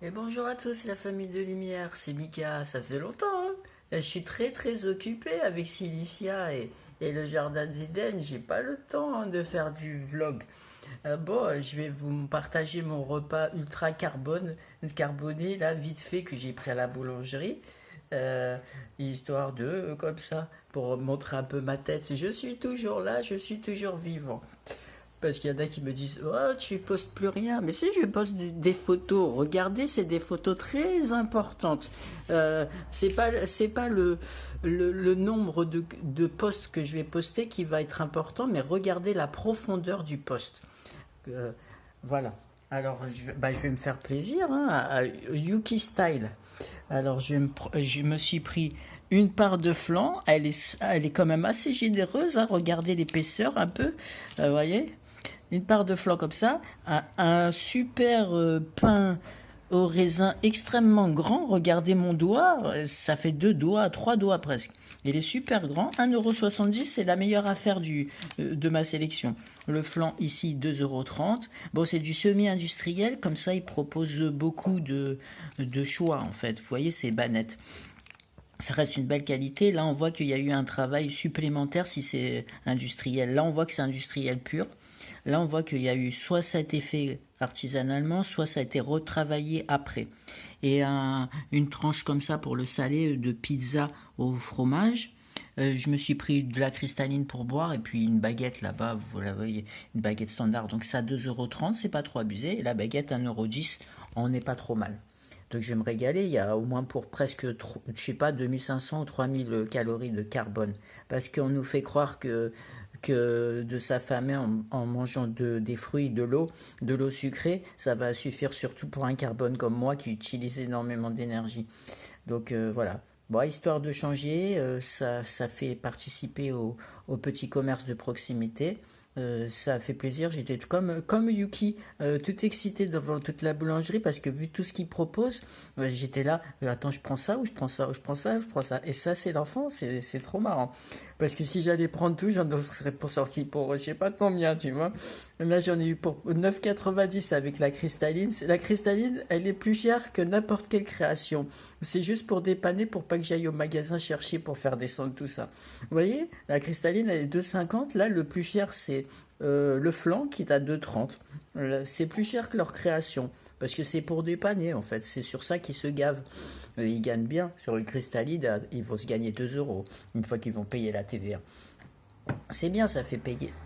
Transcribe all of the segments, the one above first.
Et bonjour à tous, la famille de Lumière, c'est Mika, ça faisait longtemps, hein. Je suis très occupé avec Cilicia et le Jardin d'Éden, j'ai pas le temps hein, de faire du vlog. Je vais vous partager mon repas ultra carboné, là, vite fait, que j'ai pris à la boulangerie, euh, histoire de, comme ça, pour montrer un peu ma tête. Je suis toujours là, je suis toujours vivant. Parce qu'il y en a qui me disent oh, tu postes plus rien. Mais si je poste des photos, regardez, c'est des photos très importantes. C'est pas le nombre de posts que je vais poster qui va être important, mais regardez la profondeur du post. Euh, voilà. Alors, je vais me faire plaisir hein, à Yuki Style. Alors, je me suis pris une part de flan. Elle est quand même assez généreuse. Hein, regardez l'épaisseur un peu. Vous voyez une part de flan comme ça, un super pain au raisin extrêmement grand. Regardez mon doigt, ça fait 2 doigts, 3 doigts presque. Il est super grand, 1,70 €, c'est la meilleure affaire de ma sélection. Le flan ici, 2,30 €. Bon, c'est du semi-industriel, comme ça il propose beaucoup de choix en fait. Vous voyez, c'est banette. Ça reste une belle qualité. Là, on voit qu'il y a eu un travail supplémentaire si c'est industriel. Là, on voit que c'est industriel pur. Là, on voit qu'il y a eu soit ça a été fait artisanalement, soit ça a été retravaillé après. Et une tranche comme ça pour le salé de pizza au fromage. Je me suis pris de la cristalline pour boire et puis une baguette là-bas, vous la voyez, une baguette standard. Donc ça, 2,30 €, c'est pas trop abusé. Et la baguette, 1,10 €, on n'est pas trop mal. Donc je vais me régaler, il y a au moins pour presque, je sais pas, 2500 ou 3000 calories de carbone. Parce qu'on nous fait croire que de s'affamer en mangeant des fruits, de l'eau sucrée, ça va suffire surtout pour un carbone comme moi qui utilise énormément d'énergie. Donc voilà. Bon, histoire de changer, ça fait participer au petit commerce de proximité. Ça fait plaisir, j'étais comme Yuki, tout excité devant toute la boulangerie parce que vu tout ce qu'il propose, j'étais là, attends, je prends ça ou je prends ça ou je prends ça ou je prends ça. Et ça, c'est l'enfant, c'est trop marrant. Parce que si j'allais prendre tout, j'en serais pour sorti pour je sais pas combien, tu vois. Là, j'en ai eu pour 9,90 avec la cristalline. La cristalline, elle est plus chère que n'importe quelle création. C'est juste pour dépanner, pour pas que j'aille au magasin chercher pour faire descendre tout ça. Vous voyez, la cristalline, elle est 2,50. Là, le plus cher, c'est le flan qui est à 2,30. C'est plus cher que leur création. Parce que c'est pour dépanner, en fait. C'est sur ça qu'ils se gavent. Ils gagnent bien. Sur une cristalline, ils vont se gagner 2 € une fois qu'ils vont payer la TVA. C'est bien, ça fait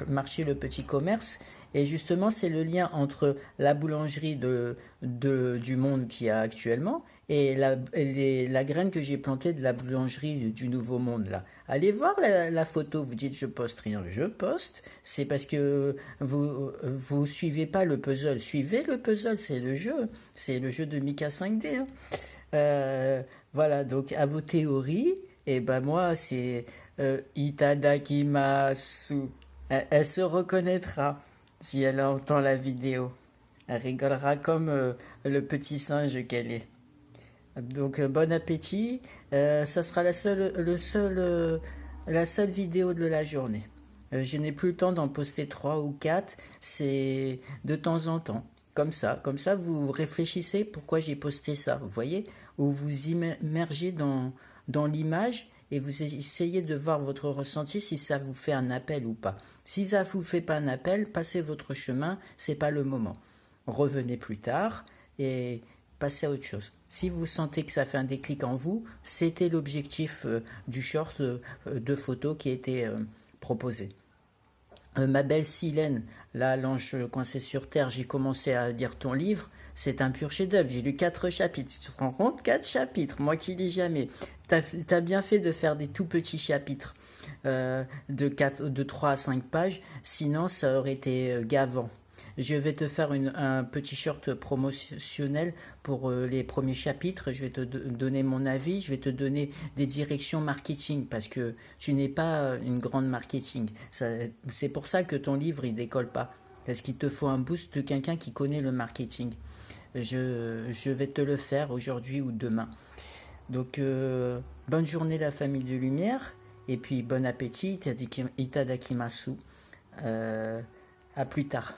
marcher le petit commerce. Et justement, c'est le lien entre la boulangerie du monde qu'il y a actuellement et la graine que j'ai plantée de la boulangerie du nouveau monde là. Allez voir la photo, vous dites je poste rien, je poste. C'est parce que vous suivez pas le puzzle. Suivez le puzzle, c'est le jeu de Mika 5D. Hein. Voilà, donc à vos théories, et ben moi c'est Itadakimasu. Elle se reconnaîtra si elle entend la vidéo. Elle rigolera comme le petit singe qu'elle est. Donc bon appétit. Ça sera la seule vidéo de la journée. Je n'ai plus le temps d'en poster 3 ou 4. C'est de temps en temps. Comme ça, vous réfléchissez pourquoi j'ai posté ça. Vous voyez, ou vous immergez dans l'image et vous essayez de voir votre ressenti si ça vous fait un appel ou pas. Si ça vous fait pas un appel, passez votre chemin. C'est pas le moment. Revenez plus tard et passez à autre chose. Si vous sentez que ça fait un déclic en vous, c'était l'objectif du short de photo qui a été proposé. Ma belle Silène, là, l'ange coincé sur terre, j'ai commencé à lire ton livre. C'est un pur chef-d'œuvre. J'ai lu 4 chapitres. Tu te rends compte? 4 chapitres. Moi qui lis jamais. T'as bien fait de faire des tout petits chapitres de 3 à 5 pages. Sinon, ça aurait été gavant. Je vais te faire un petit short promotionnel pour les premiers chapitres. Je vais te donner mon avis. Je vais te donner des directions marketing parce que tu n'es pas une grande marketing. C'est pour ça que ton livre il décolle pas. Parce qu'il te faut un boost de quelqu'un qui connaît le marketing. Je vais te le faire aujourd'hui ou demain. Donc, bonne journée la famille de lumière. Et puis, bon appétit. Itadakimasu. À plus tard.